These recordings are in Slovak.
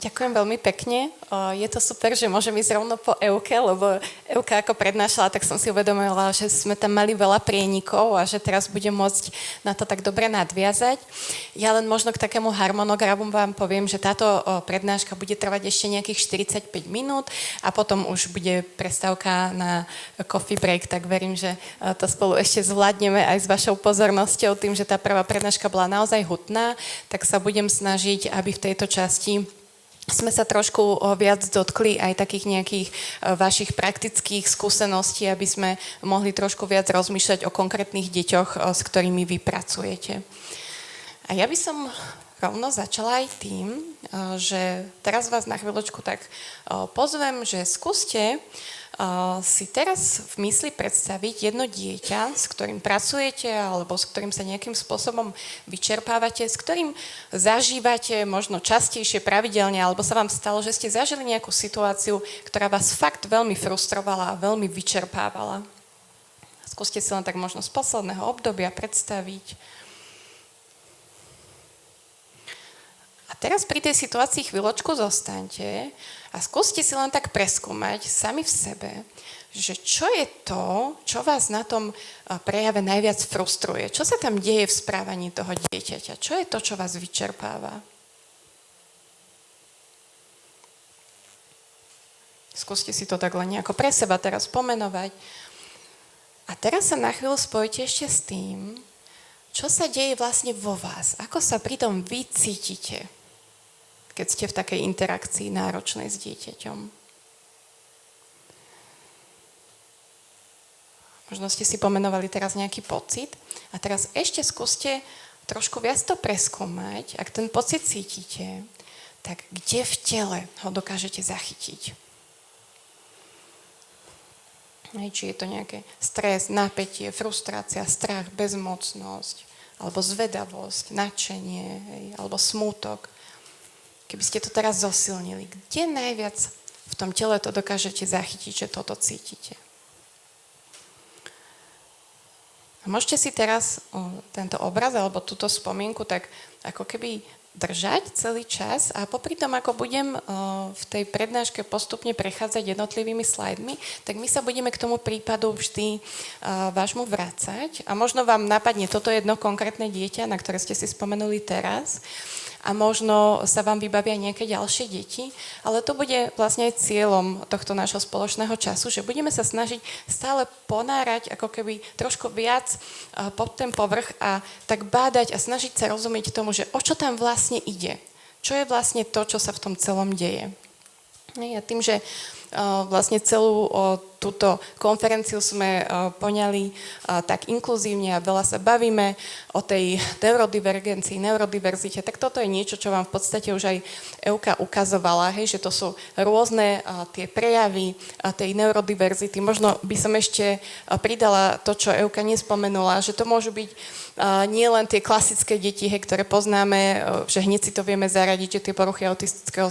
Ďakujem veľmi pekne. Je to super, že môžem ísť rovno po Euke, lebo Euka ako prednášala, tak som si uvedomila, že sme tam mali veľa prienikov a že teraz budem môcť na to tak dobre nadviazať. Ja len možno k takému harmonogramu vám poviem, že táto prednáška bude trvať ešte nejakých 45 minút a potom už bude prestávka na coffee break, tak verím, že to spolu ešte zvládneme aj s vašou pozornosťou. Tým, že tá prvá prednáška bola naozaj hutná, tak sa budem snažiť, aby v tejto časti sme sa trošku viac dotkli aj takých nejakých vašich praktických skúseností, aby sme mohli trošku viac rozmýšľať o konkrétnych deťoch, s ktorými vy pracujete. A ja by som rovno začala aj tým, že teraz vás na chvíľočku tak pozvem, že skúste si teraz v mysli predstaviť jedno dieťa, s ktorým pracujete alebo s ktorým sa nejakým spôsobom vyčerpávate, s ktorým zažívate možno častejšie, pravidelne, alebo sa vám stalo, že ste zažili nejakú situáciu, ktorá vás fakt veľmi frustrovala a veľmi vyčerpávala. Skúste si len tak možno z posledného obdobia predstaviť. A teraz pri tej situácii chvíľočku zostaňte a skúste si len tak preskúmať sami v sebe, že čo je to, čo vás na tom prejave najviac frustruje. Čo sa tam deje v správaní toho dieťaťa? Čo je to, čo vás vyčerpáva? Skúste si to tak len nejako pre seba teraz pomenovať. A teraz sa na chvíľu spojite ešte s tým, čo sa deje vlastne vo vás. Ako sa pri tom vy cítite, keď ste v takej interakcii náročnej s dieťaťom. Možno ste si pomenovali teraz nejaký pocit a teraz ešte skúste trošku viac to preskúmať. Ak ten pocit cítite, tak kde v tele ho dokážete zachytiť? Či je to nejaké stres, napätie, frustrácia, strach, bezmocnosť, alebo zvedavosť, nadšenie, alebo smútok. Keby ste to teraz zosilnili, kde najviac v tom tele to dokážete zachytiť, že toto cítite? A môžete si teraz tento obraz alebo túto spomienku tak ako keby držať celý čas a popri tom, ako budem v tej prednáške postupne prechádzať jednotlivými slajdmi, tak my sa budeme k tomu prípadu vždy vášmu vracať a možno vám napadne toto jedno konkrétne dieťa, na ktoré ste si spomenuli teraz, a možno sa vám vybavia nejaké ďalšie deti, ale to bude vlastne aj cieľom tohto nášho spoločného času, že budeme sa snažiť stále ponárať ako keby trošku viac pod ten povrch a tak bádať a snažiť sa rozumieť tomu, že o čo tam vlastne ide. Čo je vlastne to, čo sa v tom celom deje. A tým, že vlastne celú túto konferenciu sme poňali tak inkluzívne a veľa sa bavíme o tej neurodivergencii, neurodiverzite, tak toto je niečo, čo vám v podstate už aj Euka ukazovala, hej, že to sú rôzne tie prejavy tej neurodiverzity. Možno by som ešte pridala to, čo Euka nespomenula, že to môžu byť nie len tie klasické deti, hej, ktoré poznáme, že hneď si to vieme zaradiť, že tie poruchy autistického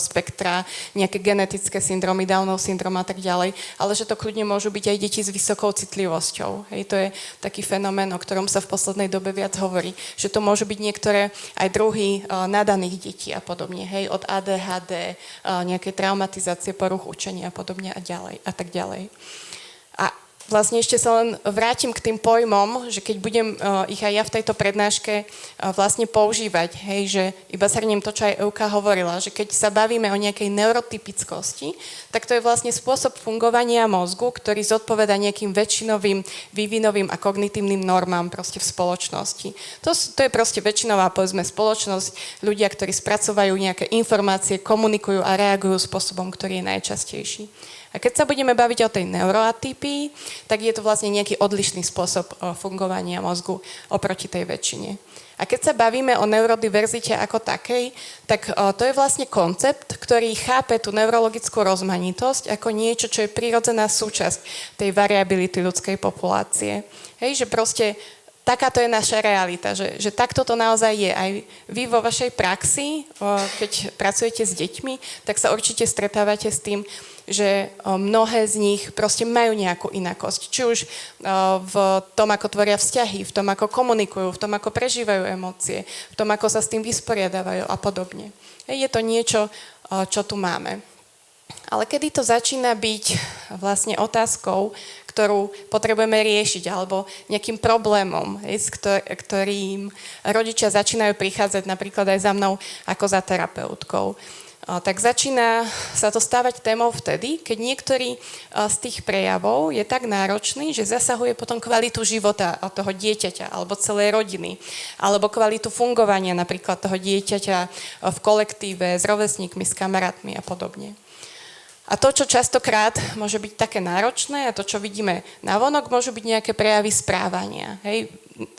spektra, nejaké genetické syndromy, Downov syndrom a tak ďalej, ale že to kľudne môžu byť aj deti s vysokou citlivosťou. Hej, to je taký fenomén, o ktorom sa v poslednej dobe viac hovorí, že to môžu byť niektoré aj druhy nadaných detí a podobne, hej, od ADHD, nejaké traumatizácie, poruch učenia a podobne a ďalej a tak ďalej. A vlastne ešte sa len vrátim k tým pojmom, že keď budem ich aj ja v tejto prednáške vlastne používať, hej, že iba shrniem to, čo aj Euka hovorila, že keď sa bavíme o nejakej neurotypickosti, tak to je vlastne spôsob fungovania mozgu, ktorý zodpovedá nejakým väčšinovým, vývinovým a kognitívnym normám proste v spoločnosti. To je proste väčšinová, povedzme, spoločnosť, ľudia, ktorí spracovajú nejaké informácie, komunikujú a reagujú spôsobom, ktorý je najčastejší. A keď sa budeme baviť o tej neuroatypii, tak je to vlastne nejaký odlišný spôsob fungovania mozgu oproti tej väčšine. A keď sa bavíme o neurodiverzite ako takej, tak to je vlastne koncept, ktorý chápe tú neurologickú rozmanitosť ako niečo, čo je prirodzená súčasť tej variability ľudskej populácie. Hej, že proste takáto je naša realita, že takto to naozaj je. Aj vy vo vašej praxi, keď pracujete s deťmi, tak sa určite stretávate s tým, že mnohé z nich proste majú nejakú inakosť. Či už v tom, ako tvoria vzťahy, v tom, ako komunikujú, v tom, ako prežívajú emócie, v tom, ako sa s tým vysporiadávajú a podobne. Je to niečo, čo tu máme. Ale kedy to začína byť vlastne otázkou, ktorú potrebujeme riešiť, alebo nejakým problémom, s ktorým rodičia začínajú prichádzať napríklad aj za mnou ako za terapeutkou. Tak začína sa to stávať témou vtedy, keď niektorý z tých prejavov je tak náročný, že zasahuje potom kvalitu života toho dieťaťa alebo celej rodiny, alebo kvalitu fungovania napríklad toho dieťaťa v kolektíve, s rovesníkmi, s kamarátmi a podobne. A to, čo častokrát môže byť také náročné a to, čo vidíme navonok, môžu byť nejaké prejavy správania. Hej?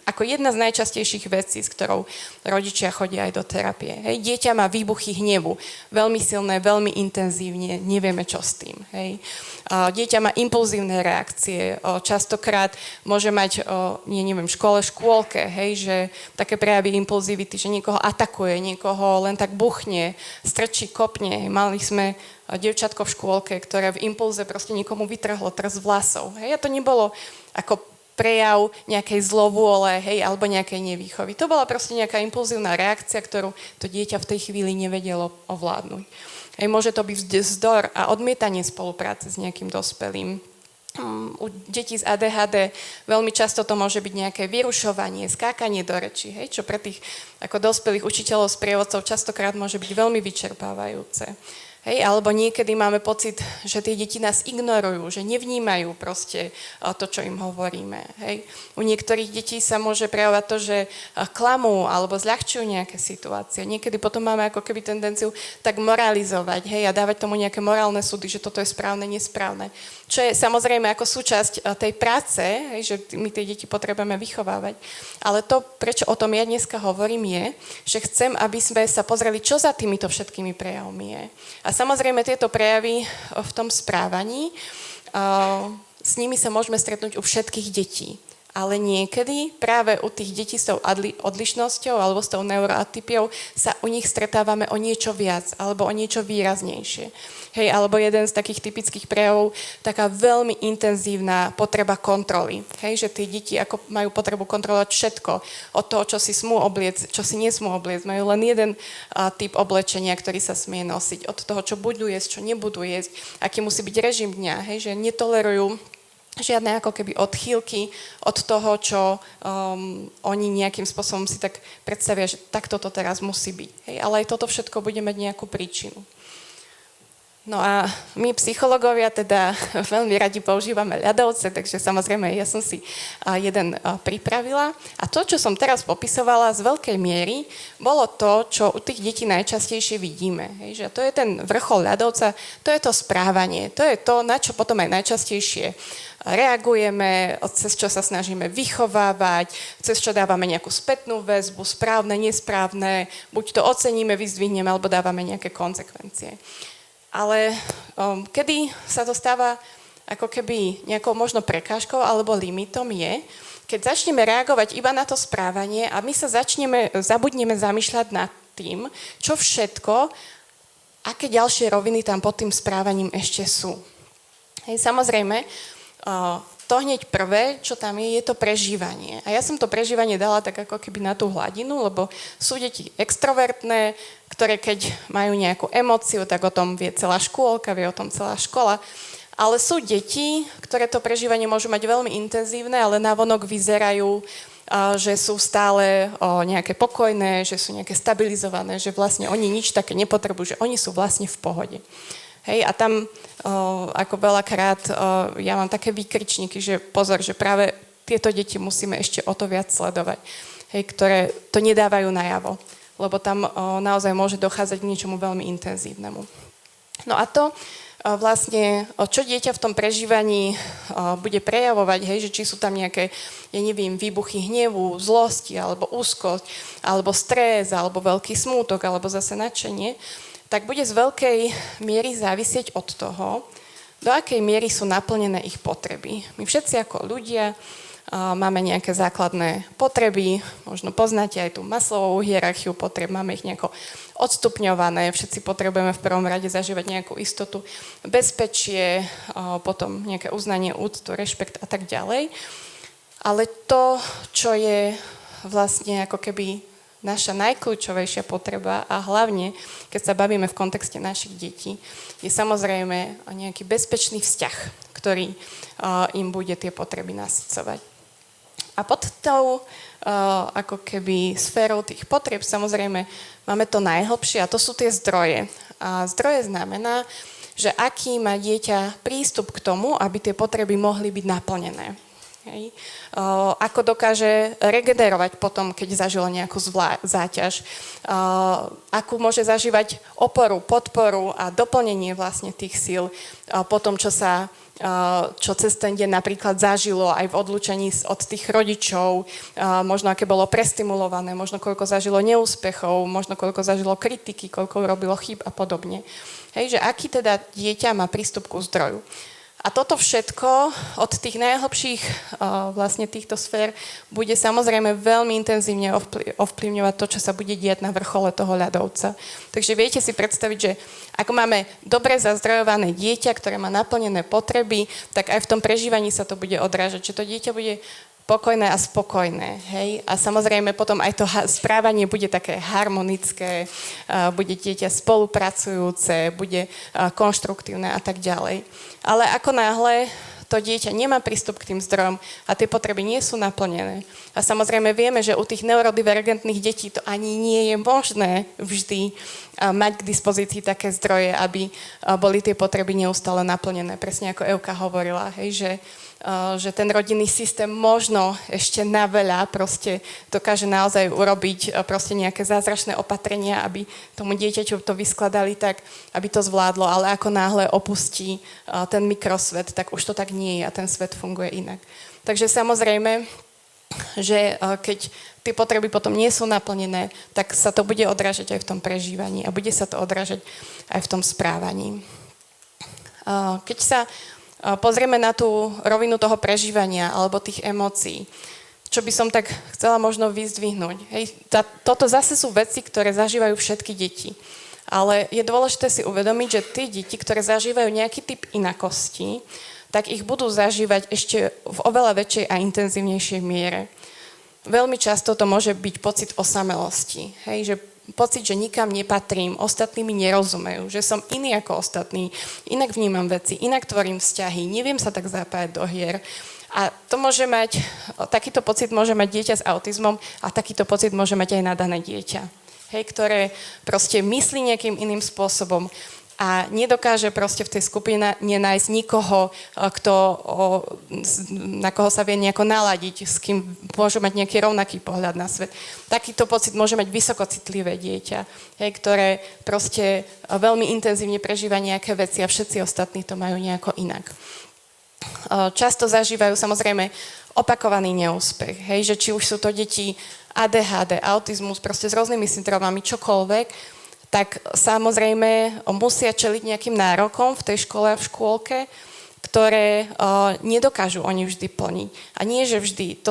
Ako jedna z najčastejších vecí, s ktorou rodičia chodia aj do terapie. Hej? Dieťa má výbuchy hnevu, veľmi silné, veľmi intenzívne, nevieme čo s tým. Hej? Dieťa má impulzívne reakcie, častokrát môže mať, v škôlke, hej? Že také prejavy impulzivity, že niekoho atakuje, niekoho len tak buchne, strčí, kopne. Mali sme dievčatko v škôlke, ktoré v impulze proste niekomu vytrhlo trz vlasov. Hej? A to nebolo ako prejav nejakej zlovôle, hej, alebo nejakej nevýchovy. To bola proste nejaká impulzívna reakcia, ktorú to dieťa v tej chvíli nevedelo ovládnuť. Hej, môže to byť vzdor a odmietanie spolupráce s nejakým dospelým. U detí z ADHD veľmi často to môže byť nejaké vyrušovanie, skákanie do rečí, hej, čo pre tých ako dospelých učiteľov, sprievodcov častokrát môže byť veľmi vyčerpávajúce. Hej, alebo niekedy máme pocit, že tie deti nás ignorujú, že nevnímajú proste to, čo im hovoríme. Hej. U niektorých detí sa môže prejavovať to, že klamú alebo zľahčujú nejaké situácie. Niekedy potom máme ako keby tendenciu tak moralizovať, hej, a dávať tomu nejaké morálne súdy, že toto je správne, nesprávne. Čo je samozrejme ako súčasť tej práce, hej, že my tie deti potrebujeme vychovávať. Ale to, prečo o tom ja dneska hovorím, je, že chcem, aby sme sa pozreli, čo za týmito všetkými prejavmi je. A samozrejme tieto prejavy v tom správaní, s nimi sa môžeme stretnúť u všetkých detí. Ale niekedy práve u tých detí s tou odlišnosťou alebo s tou neuroatypiou sa u nich stretávame o niečo viac alebo o niečo výraznejšie. Hej, alebo jeden z takých typických prejavov, taká veľmi intenzívna potreba kontroly. Hej, že tie deti ako majú potrebu kontrolovať všetko od toho, čo si smú obliecť, čo si nesmú obliecť. Majú len jeden typ oblečenia, ktorý sa smie nosiť. Od toho, čo budú jesť, čo nebudú jesť, aký musí byť režim dňa. Hej, že netolerujú žiadne ako keby odchýlky od toho, čo oni nejakým spôsobom si tak predstavia, že takto to teraz musí byť. Hej, ale aj toto všetko bude mať nejakú príčinu. No a my psychológovia teda veľmi radi používame ľadovce, takže samozrejme ja som si jeden pripravila. A to, čo som teraz popisovala z veľkej miery, bolo to, čo u tých detí najčastejšie vidíme. Hej, že to je ten vrchol ľadovca, to je to správanie, to je to, na čo potom aj najčastejšie reagujeme, cez čo sa snažíme vychovávať, cez čo dávame nejakú spätnú väzbu, správne, nesprávne, buď to oceníme, vyzdvihneme, alebo dávame nejaké konsekvencie. Ale kedy sa to stáva ako keby nejakou možno prekážkou alebo limitom je, keď začneme reagovať iba na to správanie a my sa zabudneme zamýšľať nad tým, čo všetko, aké ďalšie roviny tam pod tým správaním ešte sú. Hej, samozrejme, to hneď prvé, čo tam je to prežívanie. A ja som to prežívanie dala tak ako keby na tú hladinu, lebo sú deti extrovertné, ktoré keď majú nejakú emóciu, tak o tom vie celá škôlka, vie o tom celá škola. Ale sú deti, ktoré to prežívanie môžu mať veľmi intenzívne, ale navonok vyzerajú, že sú stále nejaké pokojné, že sú nejaké stabilizované, že vlastne oni nič také nepotrebujú, že oni sú vlastne v pohode. Hej, a tam ako veľakrát ja mám také výkričníky, že pozor, že práve tieto deti musíme ešte o to viac sledovať, hej, ktoré to nedávajú najavo, lebo tam naozaj môže dochádzať k niečomu veľmi intenzívnemu. No a to vlastne, čo dieťa v tom prežívaní bude prejavovať, hej, že či sú tam nejaké, výbuchy hnevu, zlosti, alebo úzkosť, alebo stres, alebo veľký smútok, alebo zase nadšenie, tak bude z veľkej miery závisieť od toho, do akej miery sú naplnené ich potreby. My všetci ako ľudia máme nejaké základné potreby, možno poznáte aj tú Maslowovú hierarchiu potreb, máme ich nejako odstupňované, všetci potrebujeme v prvom rade zažívať nejakú istotu, bezpečie, potom nejaké uznanie, úctu, rešpekt a tak ďalej. Ale to, čo je vlastne ako keby naša najkľúčovejšia potreba a hlavne, keď sa bavíme v kontexte našich detí, je samozrejme nejaký bezpečný vzťah, ktorý im bude tie potreby nasycovať. A pod tou ako keby sférou tých potrieb samozrejme máme to najhlbšie a to sú tie zdroje. A zdroje znamená, že aký má dieťa prístup k tomu, aby tie potreby mohli byť naplnené. Hej. Ako dokáže regenerovať potom, keď zažilo nejakú záťaž. Akú môže zažívať oporu, podporu a doplnenie vlastne tých síl po tom, čo cez ten deň napríklad zažilo aj v odlúčení od tých rodičov, možno aké bolo prestimulované, možno koľko zažilo neúspechov, možno koľko zažilo kritiky, koľko robilo chýb a podobne. Hej, že aký teda dieťa má prístup ku zdroju. A toto všetko od tých najhlbších vlastne týchto sfér bude samozrejme veľmi intenzívne ovplyvňovať to, čo sa bude diať na vrchole toho ľadovca. Takže viete si predstaviť, že ako máme dobre zazdrojované dieťa, ktoré má naplnené potreby, tak aj v tom prežívaní sa to bude odrážať, že to dieťa bude pokojné a spokojné, hej? A samozrejme potom aj to správanie bude také harmonické, bude dieťa spolupracujúce, bude konštruktívne a tak ďalej. Ale ako náhle to dieťa nemá prístup k tým zdrojom a tie potreby nie sú naplnené. A samozrejme vieme, že u tých neurodivergentných detí to ani nie je možné vždy mať k dispozícii také zdroje, aby boli tie potreby neustále naplnené. Presne ako Evka hovorila, hej, že ten rodinný systém možno ešte naveľa proste dokáže naozaj urobiť proste nejaké zázračné opatrenia, aby tomu dieťaťu to vyskladali tak, aby to zvládlo, ale ako náhle opustí ten mikrosvet, tak už to tak nie je a ten svet funguje inak. Takže samozrejme, že keď tie potreby potom nie sú naplnené, tak sa to bude odrážať aj v tom prežívaní a bude sa to odrážať aj v tom správaní. Keď sa pozrieme na tú rovinu toho prežívania alebo tých emócií, čo by som tak chcela možno vyzdvihnúť. Hej, toto zase sú veci, ktoré zažívajú všetky deti. Ale je dôležité si uvedomiť, že tie deti, ktoré zažívajú nejaký typ inakosti, tak ich budú zažívať ešte v oveľa väčšej a intenzívnejšej miere. Veľmi často to môže byť pocit osamelosti. Hej, že pocit, že nikam nepatrím, ostatní mi nerozumejú, že som iný ako ostatní, inak vnímam veci, inak tvorím vzťahy, neviem sa tak zapájať do hier. A takýto pocit môže mať dieťa s autizmom a takýto pocit môže mať aj nadané dieťa. Hej, ktoré proste myslí nejakým iným spôsobom a nedokáže proste v tej skupine nenájsť nikoho, na koho sa vie nejako naladiť, s kým môže mať nejaký rovnaký pohľad na svet. Takýto pocit môže mať vysokocitlivé dieťa, hej, ktoré proste veľmi intenzívne prežíva nejaké veci a všetci ostatní to majú nejako inak. Často zažívajú samozrejme opakovaný neúspech, hej, že či už sú to deti ADHD, autizmus, proste s rôznymi syndromami, čokoľvek, tak samozrejme musia čeliť nejakým nárokom v tej škole a v škôlke, ktoré nedokážu oni vždy plniť. A nie, že vždy.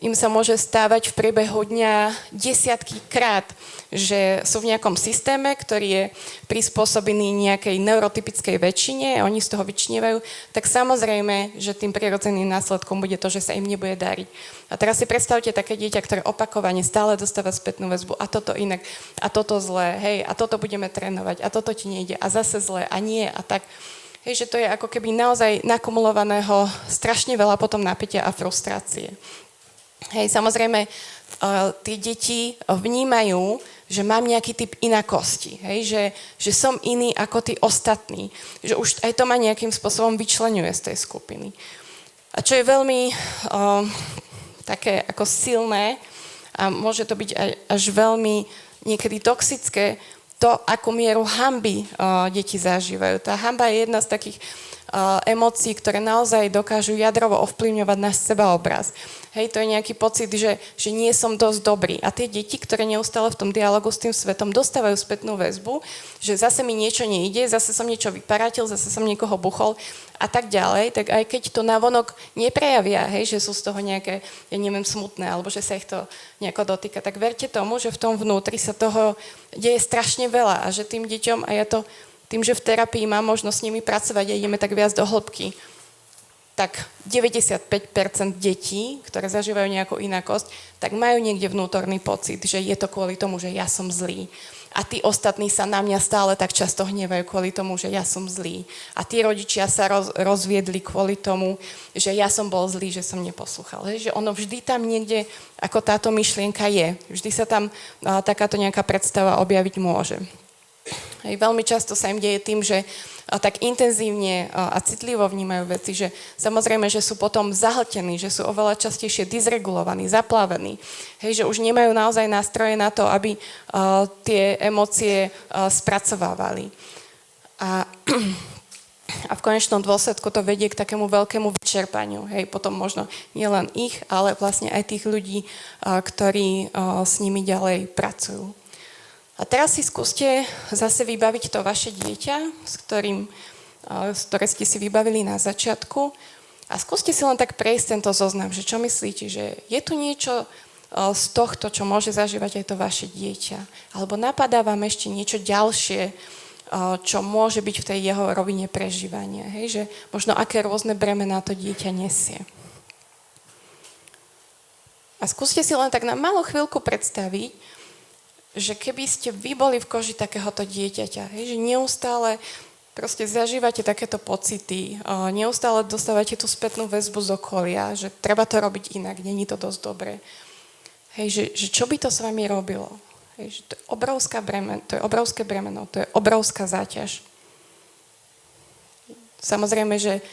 Im sa môže stávať v priebehu dňa desiatky krát, že sú v nejakom systéme, ktorý je prispôsobený nejakej neurotypickej väčšine, oni z toho vyčnievajú, tak samozrejme, že tým prirodzeným následkom bude to, že sa im nebude dariť. A teraz si predstavte také dieťa, ktoré opakovane stále dostáva spätnú väzbu a toto inak, a toto zlé, hej, a toto budeme trénovať, a toto ti nejde, a zase zlé, a nie, a tak. Hej, že to je ako keby naozaj nakumulovaného strašne veľa potom napätia a frustrácie. Hej, samozrejme, tie deti vnímajú, že mám nejaký typ inakosti, hej, že som iný ako tí ostatní, že už aj to ma nejakým spôsobom vyčleňuje z tej skupiny. A čo je veľmi také ako silné a môže to byť až veľmi niekedy toxické, to, akú mieru hanby deti zažívajú. Tá hanba je jedna z takých emócií, ktoré naozaj dokážu jadrovo ovplyvňovať náš sebaobraz. Hej, to je nejaký pocit, že nie som dosť dobrý. A tie deti, ktoré neustále v tom dialogu s tým svetom dostávajú spätnú väzbu, že zase mi niečo nejde, zase som niečo vyparatil, zase som niekoho buchol a tak ďalej, tak aj keď to navonok neprejavia, hej, že sú z toho nejaké, ja neviem, smutné, alebo že sa ich to nejako dotýka, tak verte tomu, že v tom vnútri sa toho deje strašne veľa a že tým deťom, a ja to tým, že v terapii mám možnosť s nimi pracovať a ideme tak viac do hĺbky, tak 95% detí, ktoré zažívajú nejakú inakosť, tak majú niekde vnútorný pocit, že je to kvôli tomu, že ja som zlý. A tí ostatní sa na mňa stále tak často hnevajú kvôli tomu, že ja som zlý. A tí rodičia sa rozviedli kvôli tomu, že ja som bol zlý, že som neposlúchal. Že ono vždy tam niekde, ako táto myšlienka je. Vždy sa tam takáto nejaká predstava objaviť môže. Hej, veľmi často sa im deje tým, že tak intenzívne a citlivo vnímajú veci, že samozrejme, že sú potom zahltení, že sú oveľa častejšie dysregulovaní, zaplavení. Hej, že už nemajú naozaj nástroje na to, aby tie emócie spracovávali. A v konečnom dôsledku to vedie k takému veľkému vyčerpaniu. Hej, potom možno nielen ich, ale vlastne aj tých ľudí, ktorí s nimi ďalej pracujú. A teraz si skúste zase vybaviť to vaše dieťa, ktoré ste si vybavili na začiatku a skúste si len tak prejsť tento zoznam, že čo myslíte, že je tu niečo z tohto, čo môže zažívať aj to vaše dieťa, alebo napadá vám ešte niečo ďalšie, čo môže byť v tej jeho rovine prežívania, hej? Že možno aké rôzne bremená to dieťa nesie. A skúste si len tak na malú chvíľku predstaviť, že keby ste vy boli v koži takéhoto dieťaťa, hej, že neustále proste zažívate takéto pocity, neustále dostávate tú spätnú väzbu z okolia, že treba to robiť inak, není to dosť dobré. Hej, že čo by to s vami robilo? Hej, že to je obrovské bremeno, to je obrovská záťaž. Samozrejme, že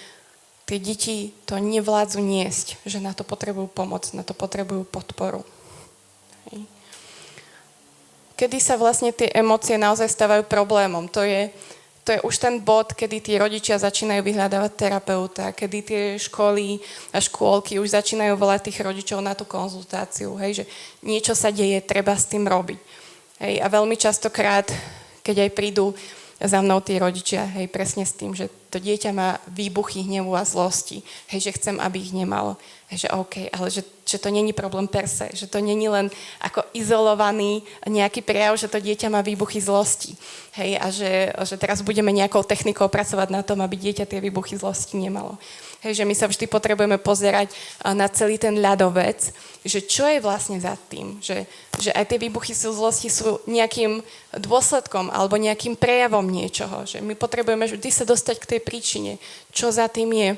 tie deti to nevládzu niesť, že na to potrebujú pomoc, na to potrebujú podporu. Hej. Kedy sa vlastne tie emócie naozaj stávajú problémom. To je už ten bod, kedy tí rodičia začínajú vyhľadávať terapeuta, kedy tie školy a škôlky už začínajú volať tých rodičov na tú konzultáciu. Hej, že niečo sa deje, treba s tým robiť. Hej, a veľmi častokrát, keď aj prídu za mnou tí rodičia, hej, presne s tým, že to dieťa má výbuchy hnevu a zlosti, hej, že chcem, aby ich nemalo. Hej, že OK, ale že to není problém per se, že to není len ako izolovaný nejaký prejav, že to dieťa má výbuchy zlosti. Hej, a že teraz budeme nejakou technikou pracovať na tom, aby dieťa tie výbuchy zlosti nemalo. Hej, že my sa vždy potrebujeme pozerať na celý ten ľadovec, že čo je vlastne za tým, že aj tie výbuchy zlosti sú nejakým dôsledkom alebo nejakým prejavom niečoho, že my potrebujeme vždy sa dostať k tej príčine, čo za tým je.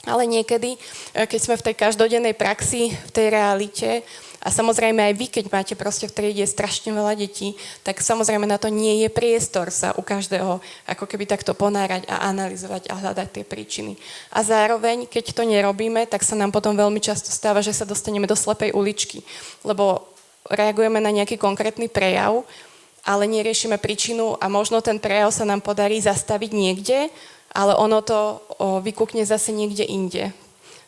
Ale niekedy, keď sme v tej každodennej praxi, v tej realite, a samozrejme aj vy, keď máte proste v triede strašne veľa detí, tak samozrejme na to nie je priestor sa u každého ako keby takto ponárať a analyzovať a hľadať tie príčiny. A zároveň, keď to nerobíme, tak sa nám potom veľmi často stáva, že sa dostaneme do slepej uličky, lebo reagujeme na nejaký konkrétny prejav, ale neriešime príčinu a možno ten prejav sa nám podarí zastaviť niekde, ale ono to vykúkne zase niekde inde.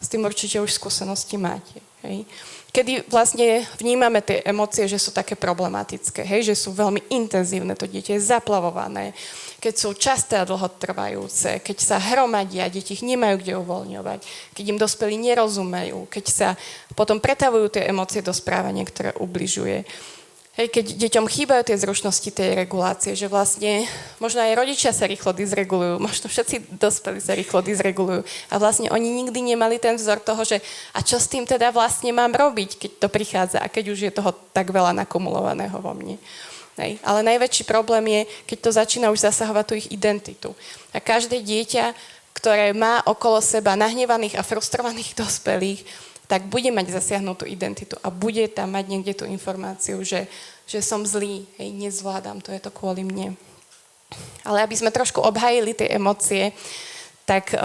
S tým určite už skúsenosti máte. Hej. Kedy vlastne vnímame tie emócie, že sú také problematické, hej, že sú veľmi intenzívne, to dieťa je zaplavované, keď sú časté a dlhotrvajúce, keď sa hromadia, deti ich nemajú kde uvoľňovať, keď im dospelí nerozumejú, keď sa potom pretavujú tie emócie do správania, ktoré ubližuje. Hej, keď deťom chýbajú tie zručnosti tej regulácie, že vlastne možno aj rodičia sa rýchlo dysregulujú, možno všetci dospelí sa rýchlo dysregulujú a vlastne oni nikdy nemali ten vzor toho, že a čo s tým teda vlastne mám robiť, keď to prichádza a keď už je toho tak veľa nakumulovaného vo mne. Hej. Ale najväčší problém je, keď to začína už zasahovať tú ich identitu. A každé dieťa, ktoré má okolo seba nahnevaných a frustrovaných dospelých, tak bude mať zasiahnutú identitu a bude tam mať niekde tú informáciu, že som zlý, hej, nezvládam, to je to kvôli mne. Ale aby sme trošku obhajili tie emócie, tak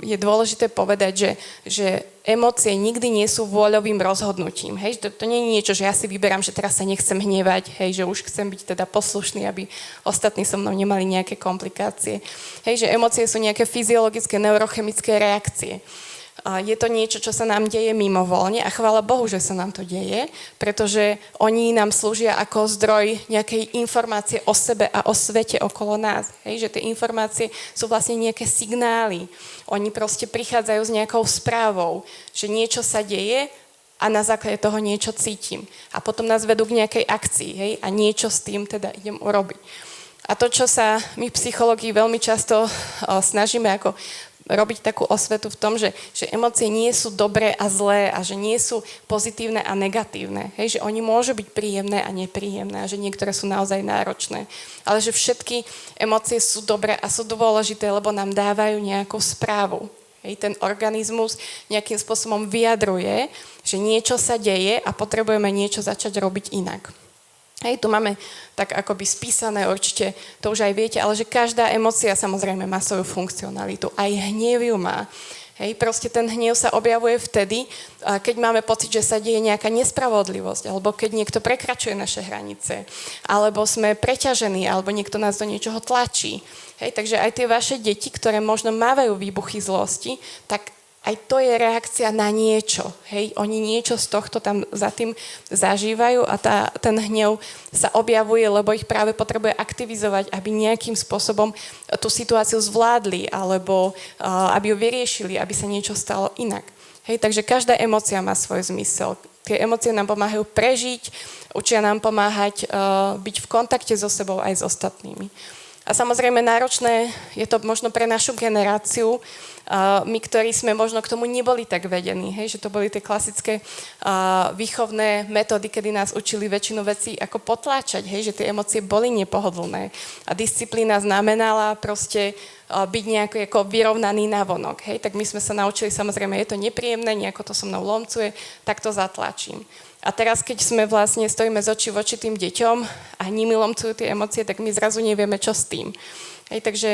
je dôležité povedať, že emócie nikdy nie sú vôľovým rozhodnutím. Hej? To nie je niečo, že ja si vyberám, že teraz sa nechcem hnevať, hej, že už chcem byť teda poslušný, aby ostatní so mnou nemali nejaké komplikácie. Hej, že emócie sú nejaké fyziologické, neurochemické reakcie. Je to niečo, čo sa nám deje mimovoľne a chvála Bohu, že sa nám to deje, pretože oni nám slúžia ako zdroj nejakej informácie o sebe a o svete okolo nás. Hej, že tie informácie sú vlastne nejaké signály. Oni proste prichádzajú s nejakou správou, že niečo sa deje a na základe toho niečo cítim. A potom nás vedú k nejakej akcii, hej, a niečo s tým teda idem urobiť. A to, čo sa my v psychológii veľmi často snažíme ako robiť takú osvetu v tom, že emócie nie sú dobré a zlé a že nie sú pozitívne a negatívne. Hej, že oni môžu byť príjemné a nepríjemné a že niektoré sú naozaj náročné. Ale že všetky emócie sú dobré a sú dôležité, lebo nám dávajú nejakú správu. Hej, ten organizmus nejakým spôsobom vyjadruje, že niečo sa deje a potrebujeme niečo začať robiť inak. Hej, tu máme tak akoby spísané, určite to už aj viete, ale že každá emócia samozrejme má svoju funkcionalitu. Aj hnev ju má. Hej, proste ten hnev sa objavuje vtedy, keď máme pocit, že sa deje nejaká nespravodlivosť, alebo keď niekto prekračuje naše hranice, alebo sme preťažení, alebo niekto nás do niečoho tlačí. Hej, takže aj tie vaše deti, ktoré možno mávajú výbuchy zlosti, tak aj to je reakcia na niečo. Hej? Oni niečo z tohto tam za tým zažívajú a ten hnev sa objavuje, lebo ich práve potrebuje aktivizovať, aby nejakým spôsobom tú situáciu zvládli alebo aby ju vyriešili, aby sa niečo stalo inak. Hej? Takže každá emócia má svoj zmysel. Tie emócie nám pomáhajú prežiť, učia nám pomáhať byť v kontakte so sebou aj s ostatnými. A samozrejme náročné je to možno pre našu generáciu, my, ktorí sme možno k tomu neboli tak vedení, hej, že to boli tie klasické výchovné metódy, kedy nás učili väčšinu vecí ako potláčať, hej, že tie emócie boli nepohodlné. A disciplína znamenala proste byť nejako ako vyrovnaný navonok, hej, tak my sme sa naučili, samozrejme, je to nepríjemné, nejako to so mnou lomcuje, tak to zatlačím. A teraz, keď sme vlastne stojíme z očí v oči tým deťom a nimi lomcujú tie emócie, tak my zrazu nevieme, čo s tým. Hej, takže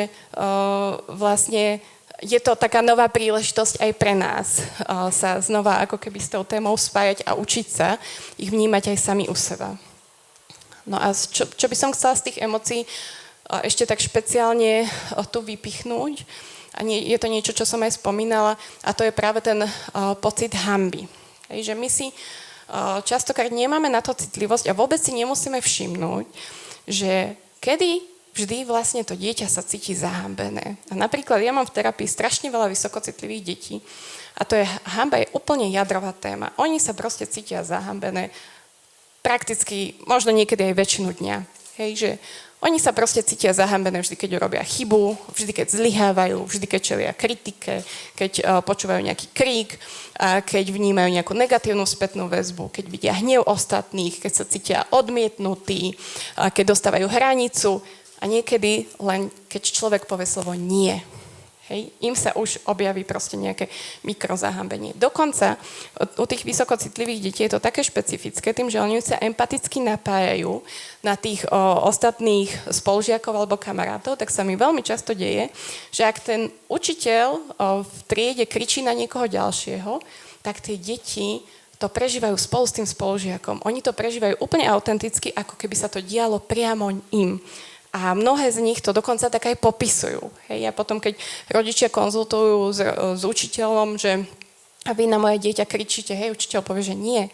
vlastne je to taká nová príležitosť aj pre nás sa znova ako keby s tou témou spájať a učiť sa ich vnímať aj sami u seba. No a čo by som chcela z tých emócií ešte tak špeciálne tu vypichnúť, a je to niečo, čo som aj spomínala, a to je práve ten pocit hanby. Hej, že my si častokrát nemáme na to citlivosť a vôbec si nemusíme všimnúť, že kedy vždy vlastne to dieťa sa cíti zahambené. A napríklad ja mám v terapii strašne veľa vysokocitlivých detí a to je, hanba je úplne jadrová téma. Oni sa proste cítia zahambené prakticky, možno niekedy aj väčšinu dňa. Hej, že oni sa proste cítia zahambené vždy, keď urobia chybu, vždy, keď zlyhávajú, vždy, keď čelia kritike, keď počúvajú nejaký krík, keď vnímajú nejakú negatívnu spätnú väzbu, keď vidia hnev ostatných, keď sa cítia odmietnutí, keď dostávajú hranicu. A niekedy len, keď človek povie slovo nie, hej, im sa už objaví proste nejaké mikrozahambenie. Dokonca u tých vysokocitlivých detí je to také špecifické, tým, že oni sa empaticky napájajú na tých ostatných spolužiakov alebo kamarátov, tak sa mi veľmi často deje, že ak ten učiteľ v triede kričí na niekoho ďalšieho, tak tie deti to prežívajú spolu s tým spolužiakom. Oni to prežívajú úplne autenticky, ako keby sa to dialo priamo im. A mnohé z nich to dokonca tak aj popisujú. Hej, a potom, keď rodičia konzultujú s učiteľom, že vy na moje dieťa kričíte, hej, učiteľ povie, že nie.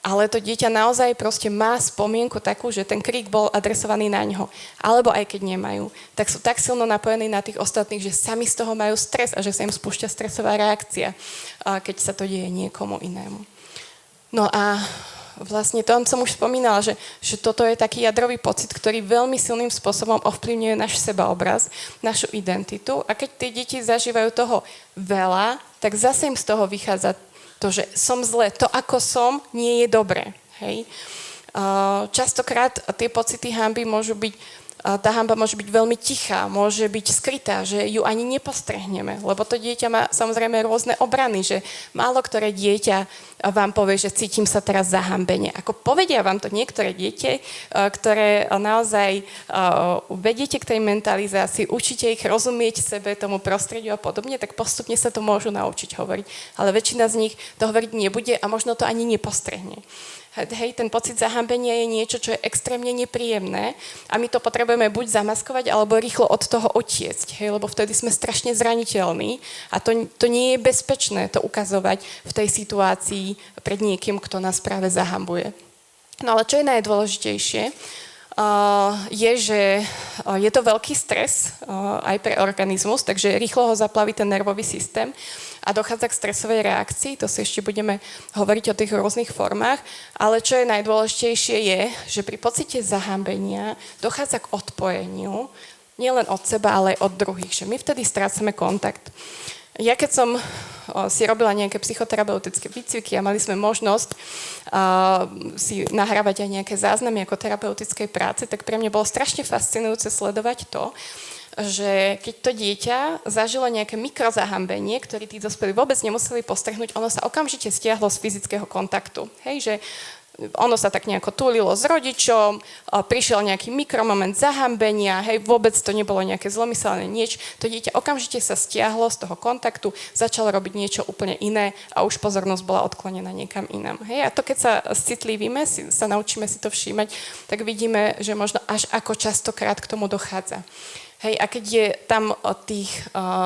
Ale to dieťa naozaj proste má spomienku takú, že ten krík bol adresovaný na ňo. Alebo aj keď nemajú, tak sú tak silno napojení na tých ostatných, že sami z toho majú stres a že sa im spúšťa stresová reakcia, keď sa to deje niekomu inému. No a vlastne to som už spomínala, že toto je taký jadrový pocit, ktorý veľmi silným spôsobom ovplyvňuje náš sebaobraz, našu identitu. A keď tie deti zažívajú toho veľa, tak zase im z toho vychádza to, že som zle, to ako som, nie je dobré. Hej? Častokrát tie pocity hanby môžu byť tá hanba môže byť veľmi tichá, môže byť skrytá, že ju ani nepostrehneme, lebo to dieťa má samozrejme rôzne obrany, že málo ktoré dieťa vám povie, že cítim sa teraz zahambene. Ako povedia vám to niektoré dieťa, ktoré naozaj vediete k tej mentalizácii, učíte ich rozumieť sebe, tomu prostrediu a podobne, tak postupne sa to môžu naučiť hovoriť. Ale väčšina z nich to hovoriť nebude a možno to ani nepostrehne. Hej, ten pocit zahambenia je niečo, čo je extrémne nepríjemné a my to potrebujeme buď zamaskovať, alebo rýchlo od toho utiecť, hej, lebo vtedy sme strašne zraniteľní a to nie je bezpečné to ukazovať v tej situácii pred niekým, kto nás práve zahambuje. No ale čo je najdôležitejšie, je, že je to veľký stres aj pre organizmus, takže rýchlo ho zaplaví ten nervový systém a dochádza k stresovej reakcii, to si ešte budeme hovoriť o tých rôznych formách, ale čo je najdôležitejšie je, že pri pocite zahambenia dochádza k odpojeniu, nielen od seba, ale aj od druhých, že my vtedy strácame kontakt. Ja keď som si robila nejaké psychoterapeutické výcviky a mali sme možnosť si nahrávať aj nejaké záznamy ako terapeutickej práce, tak pre mňa bolo strašne fascinujúce sledovať to, že keď to dieťa zažilo nejaké mikrozahambenie, ktoré tí dospelí vôbec nemuseli postrhnúť, ono sa okamžite stiahlo z fyzického kontaktu. Hej, že ono sa tak nejako túlilo s rodičom, prišiel nejaký mikromoment zahambenia, hej, vôbec to nebolo nejaké zlomyselné nič. To dieťa okamžite sa stiahlo z toho kontaktu, začalo robiť niečo úplne iné a už pozornosť bola odklonená niekam inam. Hej, a to keď sa citlivíme, sa naučíme si to všímať, tak vidíme, že možno až ako častokrát k tomu dochádza. Hej, a keď je tam tých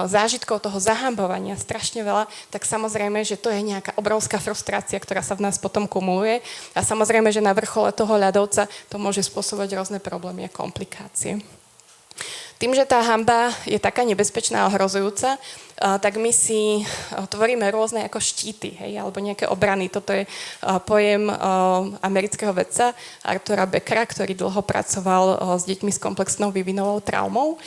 zážitkov toho zahambovania strašne veľa, tak samozrejme, že to je nejaká obrovská frustrácia, ktorá sa v nás potom kumuluje. A samozrejme, že na vrchole toho ľadovca to môže spôsobovať rôzne problémy a komplikácie. Tým, že tá hanba je taká nebezpečná a ohrozujúca, tak my si tvoríme rôzne ako štíty, hej, alebo nejaké obrany. Toto je pojem amerického vedca Artura Beckera, ktorý dlho pracoval s deťmi s komplexnou vývinovou traumou.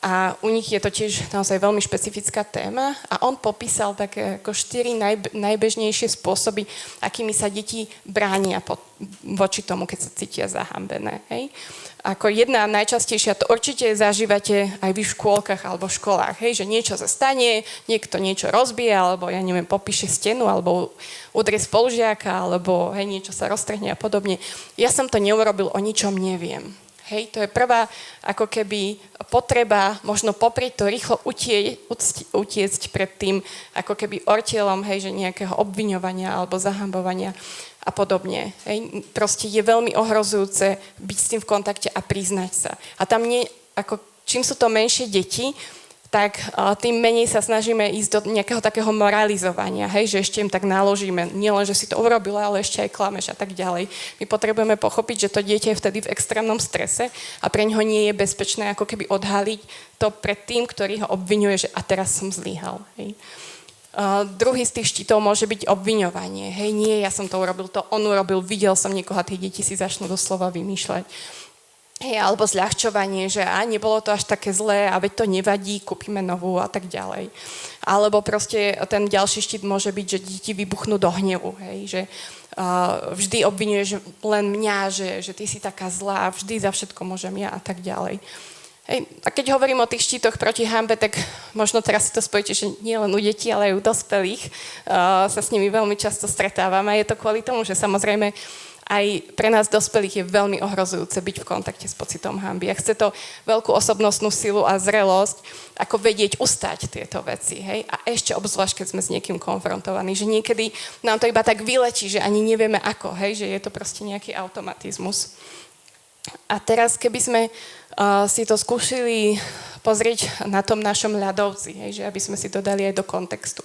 A u nich je to tiež naozaj veľmi špecifická téma a on popísal také ako 4 najbežnejšie spôsoby, akými sa deti bránia voči tomu, keď sa cítia zahambené. Hej. Ako jedna najčastejšia, to určite zažívate aj vy v škôlkach alebo v školách, hej, že niečo sa stane, niekto niečo rozbije, alebo ja neviem, popíše stenu, alebo udrie spolužiaka, alebo hej, niečo sa roztrhne a podobne. Ja som to neurobil, o ničom neviem. Hej, to je prvá ako keby potreba možno poprieť to rýchlo utiecť pred tým ako keby ortielom, hej, že nejakého obviňovania alebo zahambovania a podobne. Hej. Proste je veľmi ohrozujúce byť s tým v kontakte a priznať sa. A tam ako čím sú to menšie deti, tak tým menej sa snažíme ísť do nejakého takého moralizovania, hej, že ešte im tak naložíme, nielen, že si to urobila, ale ešte aj klameš a tak ďalej. My potrebujeme pochopiť, že to dieťa je vtedy v extrémnom strese a pre ňoho nie je bezpečné ako keby odhaliť to pred tým, ktorý ho obviňuje, že a teraz som zlyhal. Hej. Druhý z tých štítov môže byť obviňovanie. Hej, nie, ja som to urobil, to on urobil, videl som niekoho a tie deti si začnú doslova vymýšľať. Hej, alebo zľahčovanie, že nebolo to až také zlé a veď to nevadí, kúpime novú a tak ďalej. Alebo proste ten ďalší štít môže byť, že deti vybuchnú do hnevu, hej, že vždy obviňuješ len mňa, že ty si taká zlá, vždy za všetko môžem ja a tak ďalej. Hej, a keď hovorím o tých štítoch proti hanbe, tak možno teraz si to spojíte, že nie len u detí, ale aj u dospelých sa s nimi veľmi často stretávame. Je to kvôli tomu, že samozrejme aj pre nás dospelých je veľmi ohrozujúce byť v kontakte s pocitom hanby. A chce to veľkú osobnostnú silu a zrelosť, ako vedieť ustať tieto veci. Hej? A ešte obzvlášť, keď sme s niekým konfrontovaní, že niekedy nám to iba tak vyletí, že ani nevieme ako, hej? Že je to proste nejaký automatizmus. A teraz, keby sme si to skúšili pozrieť na tom našom ľadovci, hej, že aby sme si to dali aj do kontextu.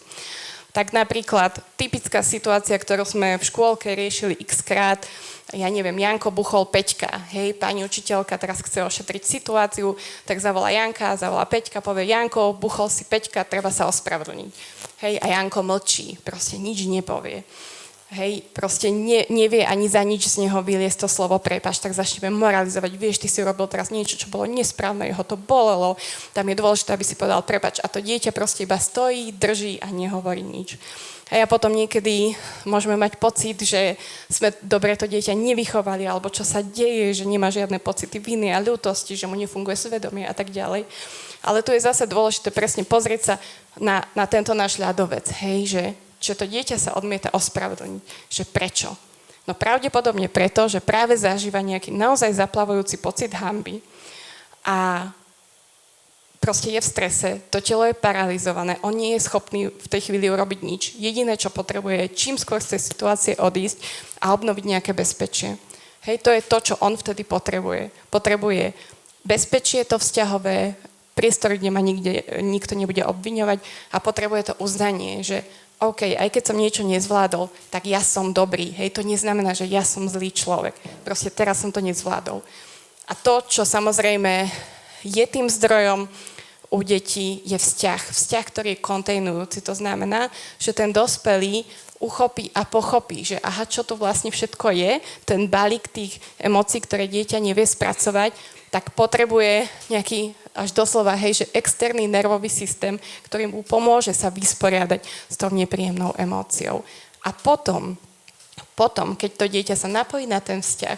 Tak napríklad typická situácia, ktorú sme v škôlke riešili x-krát, ja neviem, Janko buchol Peťka, hej, pani učiteľka teraz chce ošetriť situáciu, tak zavolá Janka, zavolá Peťka, povie Janko, buchol si Peťka, treba sa ospravedlniť. Hej, a Janko mlčí, proste nič nepovie. hej, proste nevie ani za nič z neho vyliesť to slovo prepáč, tak začneme moralizovať, vieš, ty si urobil teraz niečo, čo bolo nesprávne, jeho to bolelo, tam je dôležité, aby si povedal prepáč a to dieťa proste iba stojí, drží a nehovorí nič. A potom niekedy môžeme mať pocit, že sme dobre to dieťa nevychovali, alebo čo sa deje, že nemá žiadne pocity viny a ľútosti, že mu nefunguje svedomie a tak ďalej. Ale tu je zase dôležité presne pozrieť sa na tento náš ľadovec, hej, že to dieťa sa odmieta ospravedlniť. Že prečo? No pravdepodobne preto, že práve zažíva nejaký naozaj zaplavujúci pocit hanby a proste je v strese, to telo je paralizované, on nie je schopný v tej chvíli urobiť nič. Jediné, čo potrebuje, je čím skôr z tej situácie odísť a obnoviť nejaké bezpečie. Hej, to je to, čo on vtedy potrebuje. Potrebuje bezpečie to vzťahové, priestor, kde ma nikto nebude obviňovať a potrebuje to uznanie, že OK, aj keď som niečo nezvládol, tak ja som dobrý. Hej, to neznamená, že ja som zlý človek. Proste teraz som to nezvládol. A to, čo samozrejme je tým zdrojom u detí, je vzťah. Vzťah, ktorý je kontejnujúci. To znamená, že ten dospelý uchopí a pochopí, že aha, čo tu vlastne všetko je, ten balík tých emócií, ktoré dieťa nevie spracovať, tak potrebuje nejaký až doslova, hej, že externý nervový systém, ktorý mu pomôže sa vysporiadať s tou nepríjemnou emóciou. A potom, keď to dieťa sa napojí na ten vzťah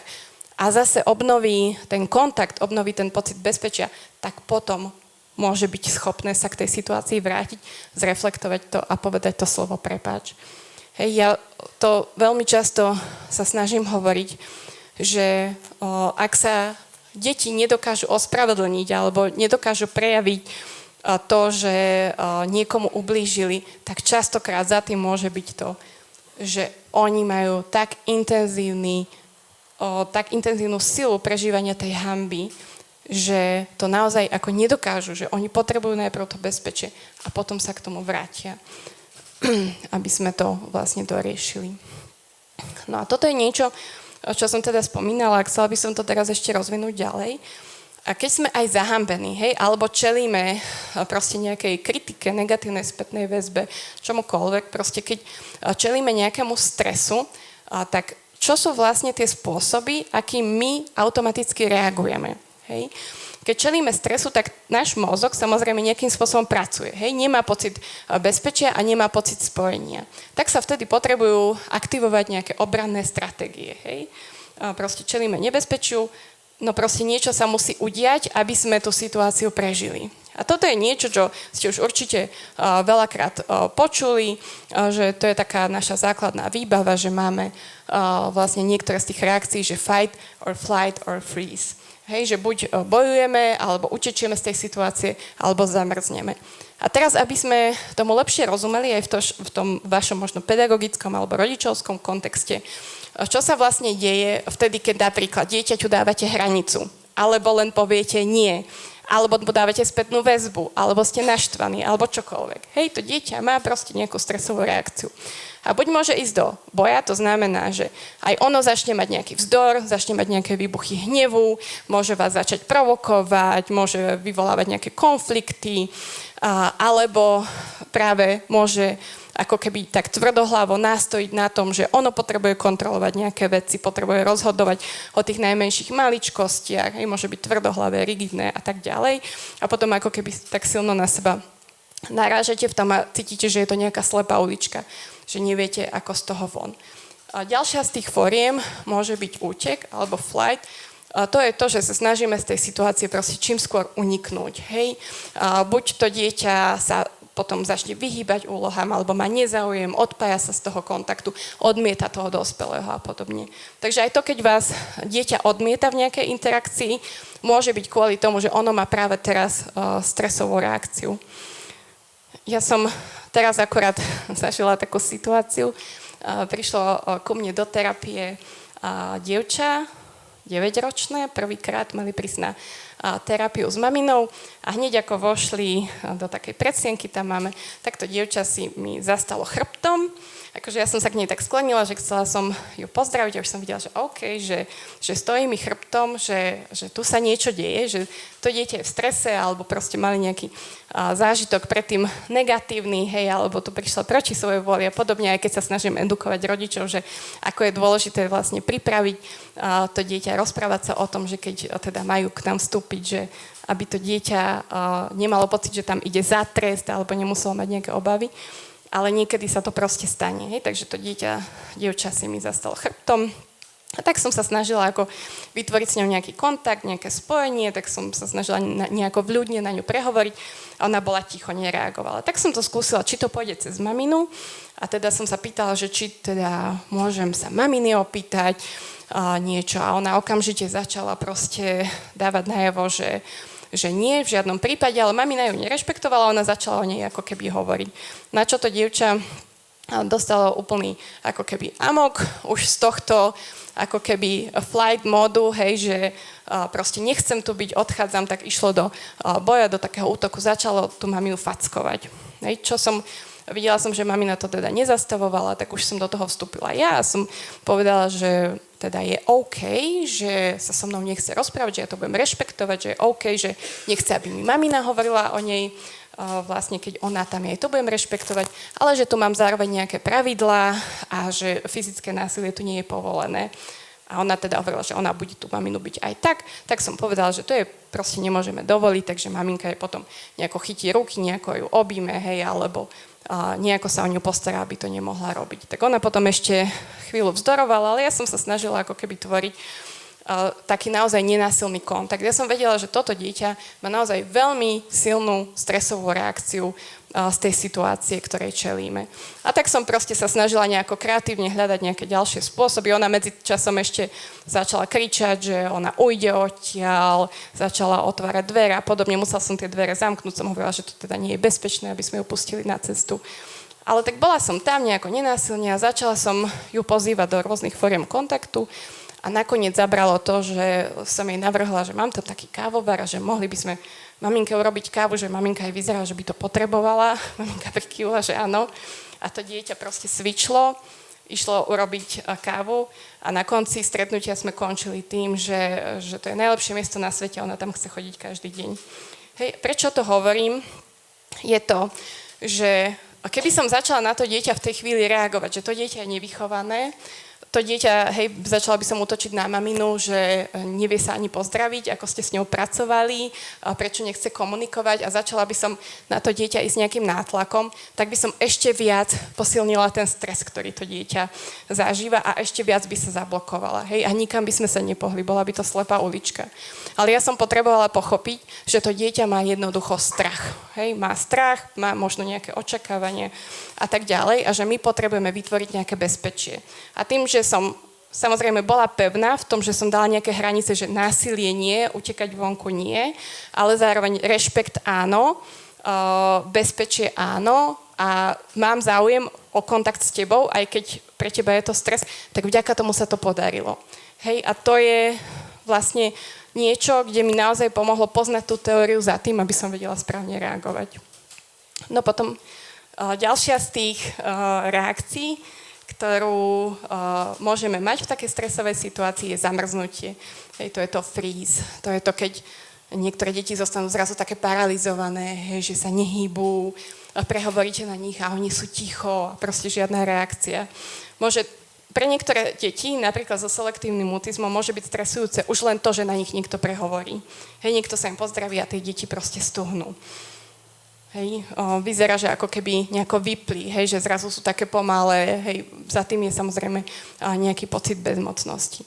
a zase obnoví ten kontakt, obnoví ten pocit bezpečia, tak potom môže byť schopné sa k tej situácii vrátiť, zreflektovať to a povedať to slovo prepáč. Hej, ja to veľmi často sa snažím hovoriť, že ak sa deti nedokážu ospravedlniť alebo nedokážu prejaviť to, že niekomu ublížili, tak častokrát za tým môže byť to, že oni majú tak intenzívnu silu prežívania tej hanby, že to naozaj ako nedokážu, že oni potrebujú najprv to bezpečie a potom sa k tomu vrátia, aby sme to vlastne doriešili. No a toto je niečo, čo som teda spomínala, a chcela by som to teraz ešte rozvinúť ďalej. A keď sme aj zahambení, hej, alebo čelíme proste nejakej kritike, negatívnej spätnej väzbe, čomukoľvek, proste keď čelíme nejakému stresu, tak čo sú vlastne tie spôsoby, akým my automaticky reagujeme, hej? Keď čelíme stresu, tak náš mozog samozrejme nejakým spôsobom pracuje. Hej? Nemá pocit bezpečia a nemá pocit spojenia. Tak sa vtedy potrebujú aktivovať nejaké obranné stratégie. Hej? Proste čelíme nebezpečiu, no proste niečo sa musí udiať, aby sme tú situáciu prežili. A toto je niečo, čo ste už určite veľakrát počuli, že to je taká naša základná výbava, že máme vlastne niektoré z tých reakcií, že fight or flight or freeze. Hej, že buď bojujeme, alebo utečieme z tej situácie, alebo zamrzneme. A teraz, aby sme tomu lepšie rozumeli aj v tom vašom možno pedagogickom alebo rodičovskom kontexte, čo sa vlastne deje vtedy, keď napríklad dieťaťu dávate hranicu, alebo len poviete nie, alebo mu dávate spätnú väzbu, alebo ste naštvaní, alebo čokoľvek. Hej, to dieťa má proste nejakú stresovú reakciu. A buď môže ísť do boja, to znamená, že aj ono začne mať nejaký vzdor, začne mať nejaké výbuchy hnevu, môže vás začať provokovať, môže vyvolávať nejaké konflikty, alebo práve môže ako keby tak tvrdohlavo nástojiť na tom, že ono potrebuje kontrolovať nejaké veci, potrebuje rozhodovať o tých najmenších maličkostiach, môže byť tvrdohlavé, rigidné a tak ďalej. A potom ako keby tak silno na seba narážete v tom a cítite, že je to nejaká slepá ulička, že neviete, ako z toho von. A ďalšia z tých foriem môže byť útek alebo flight. A to je to, že sa snažíme z tej situácie proste čím skôr uniknúť. Hej? A buď to dieťa sa potom začne vyhýbať úlohám, alebo má nezáujem, odpája sa z toho kontaktu, odmieta toho dospelého a podobne. Takže aj to, keď vás dieťa odmieta v nejakej interakcii, môže byť kvôli tomu, že ono má práve teraz stresovú reakciu. Ja som teraz akorát zažila takú situáciu. Prišlo ku mne do terapie dievča, 9-ročné, prvýkrát mali prísť na terapiu s maminou a hneď ako vošli do takej predsienky, tam máme, tak to dievča si mi zastalo chrbtom. Akože ja som sa k nej tak sklonila, že chcela som ju pozdraviť a už som videla, že OK, že stojí mi chrbtom, že tu sa niečo deje, že to dieťa je v strese alebo proste mali nejaký zážitok predtým negatívny, hej, alebo tu prišla proti svojej vôli a podobne, aj keď sa snažím edukovať rodičov, že ako je dôležité vlastne pripraviť to dieťa, rozprávať sa o tom, že keď teda majú k nám vstúpiť, že aby to dieťa nemalo pocit, že tam ide za trest alebo nemuselo mať nejaké obavy. Ale niekedy sa to proste stane, hej? Takže to dievča si mi zastalo chrbtom. A tak som sa snažila ako vytvoriť s ňou nejaký kontakt, nejaké spojenie, tak som sa snažila nejako vľúdne na ňu prehovoriť a ona bola ticho, nereagovala. Tak som to skúsila, či to pôjde cez maminu a teda som sa pýtala, že či teda môžem sa maminy opýtať niečo a ona okamžite začala proste dávať najavo, že nie, v žiadnom prípade, ale mamina ju nerešpektovala, ona začala o nej ako keby hovoriť. Na čo to dievča dostalo úplný ako keby amok, už z tohto ako keby flight módu, hej, že proste nechcem tu byť, odchádzam, tak išlo do boja, do takého útoku, začalo tú maminu fackovať. Hej, videla som, že mamina to teda nezastavovala, tak už som do toho vstúpila ja a som povedala, že teda je OK, že sa so mnou nechce rozprávať, že ja to budem rešpektovať, že je OK, že nechce, aby mi mamina hovorila o nej, vlastne keď ona tam je, to budem rešpektovať, ale že tu mám zároveň nejaké pravidlá a že fyzické násilie tu nie je povolené. A ona teda hovorila, že ona bude tú maminu byť aj tak som povedala, že to je proste nemôžeme dovoliť, takže maminka je potom nejako chytí ruky, nejako ju objíme, hej, alebo nejako sa o ňu postará, aby to nemohla robiť. Tak ona potom ešte chvíľu vzdorovala, ale ja som sa snažila ako keby tvoriť taký naozaj nenásilný kontakt. Ja som vedela, že toto dieťa má naozaj veľmi silnú stresovú reakciu z tej situácie, ktorej čelíme. A tak som proste sa snažila nejako kreatívne hľadať nejaké ďalšie spôsoby. Ona medzičasom ešte začala kričať, že ona ujde odtiaľ, začala otvárať dvere a podobne. Musela som tie dvere zamknúť, som hovorila, že to teda nie je bezpečné, aby sme ju pustili na cestu. Ale tak bola som tam nejako nenásilne a začala som ju pozývať do rôznych foriem kontaktu. A nakoniec zabralo to, že som jej navrhla, že mám to taký kávovar a že mohli by sme maminke urobiť kávu, že maminka aj vyzerala, že by to potrebovala. Maminka prikývla, že áno. A to dieťa proste svičlo, išlo urobiť kávu a na konci stretnutia sme končili tým, že to je najlepšie miesto na svete, ona tam chce chodiť každý deň. Hej, prečo to hovorím? Je to, že keby som začala na to dieťa v tej chvíli reagovať, že to dieťa je nevychované, to dieťa, hej, začala by som útočiť na maminu, že nevie sa ani pozdraviť, ako ste s ňou pracovali, prečo nechce komunikovať a začala by som na to dieťa ísť nejakým nátlakom, tak by som ešte viac posilnila ten stres, ktorý to dieťa zažíva a ešte viac by sa zablokovala. Hej, a nikam by sme sa nepohli, bola by to slepá ulička. Ale ja som potrebovala pochopiť, že to dieťa má jednoducho strach. Hej, má strach, má možno nejaké očakávanie a tak ďalej a že my potrebujeme vytvoriť nejaké bezpečie. A tým, že som samozrejme bola pevná v tom, že som dala nejaké hranice, že násilie nie, utekať vonku nie, ale zároveň rešpekt áno, bezpečie áno a mám záujem o kontakt s tebou, aj keď pre teba je to stres, tak vďaka tomu sa to podarilo. Hej, a to je vlastne niečo, kde mi naozaj pomohlo poznať tú teóriu za tým, aby som vedela správne reagovať. No potom ďalšia z tých reakcií, ktorú môžeme mať v takej stresovej situácii, je zamrznutie. Hej, to je to freeze. To je to, keď niektoré deti zostanú zrazu také paralizované, hej, že sa nehýbú, prehovoríte na nich a oni sú ticho a proste žiadna reakcia. Pre niektoré deti, napríklad so selektívnym autizmom, môže byť stresujúce už len to, že na nich niekto prehovorí. Hej, niekto sa im pozdraví a tie deti proste stuhnú. Hej, vyzerá, že ako keby nejako vypli, hej, že zrazu sú také pomalé, hej, za tým je samozrejme nejaký pocit bezmocnosti.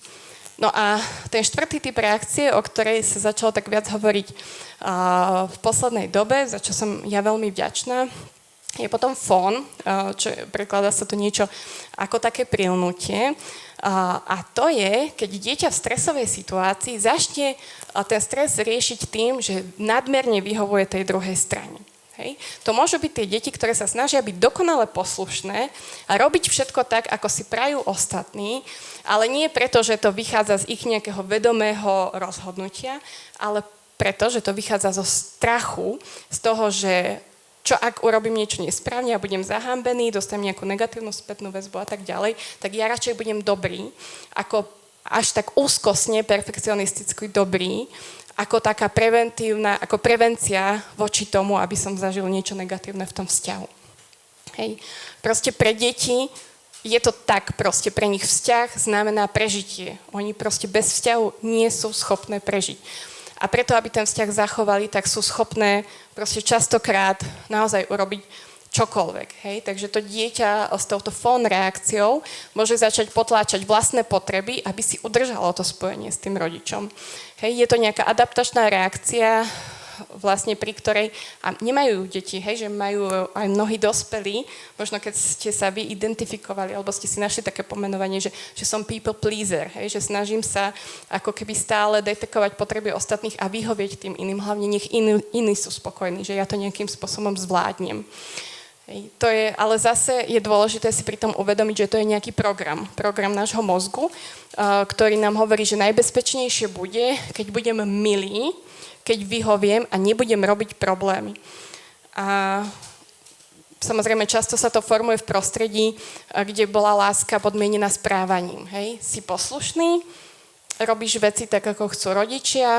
No a ten štvrtý typ reakcie, o ktorej sa začalo tak viac hovoriť v poslednej dobe, za čo som ja veľmi vďačná, je potom fón, čo prekladá sa to niečo ako také prilnutie. A to je, keď dieťa v stresovej situácii začne ten stres riešiť tým, že nadmerne vyhovuje tej druhej strane. Hej. To môžu byť tie deti, ktoré sa snažia byť dokonale poslušné a robiť všetko tak, ako si prajú ostatní, ale nie preto, že to vychádza z ich nejakého vedomého rozhodnutia, ale preto, že to vychádza zo strachu, z toho, že čo ak urobím niečo nesprávne a budem zahambený, dostanem nejakú negatívnu spätnú väzbu a tak ďalej, tak ja radšej budem dobrý, ako až tak úzkostne, perfekcionisticky dobrý, ako taká preventívna, ako prevencia voči tomu, aby som zažil niečo negatívne v tom vzťahu. Hej. Proste pre deti je to tak, proste pre nich vzťah znamená prežitie. Oni proste bez vzťahu nie sú schopné prežiť. A preto, aby ten vzťah zachovali, tak sú schopné proste častokrát naozaj urobiť čokoľvek. Hej? Takže to dieťa s touto phone reakciou môže začať potláčať vlastné potreby, aby si udržalo to spojenie s tým rodičom. Hej? Je to nejaká adaptačná reakcia, vlastne pri ktorej, a nemajú deti, hej, že majú aj mnohí dospelí, možno keď ste sa vy identifikovali, alebo ste si našli také pomenovanie, že som people pleaser, hej, že snažím sa ako keby stále detekovať potreby ostatných a vyhovieť tým iným, hlavne nech iní sú spokojní, že ja to nejakým spôsobom zvládnem. Hej, to je, ale zase je dôležité si pri tom uvedomiť, že to je nejaký program nášho mozgu, ktorý nám hovorí, že najbezpečnejšie bude, keď budem milý, keď vyhoviem a nebudem robiť problémy. A samozrejme, často sa to formuje v prostredí, kde bola láska podmienená správaním. Hej? Si poslušný, robíš veci tak, ako chcú rodičia,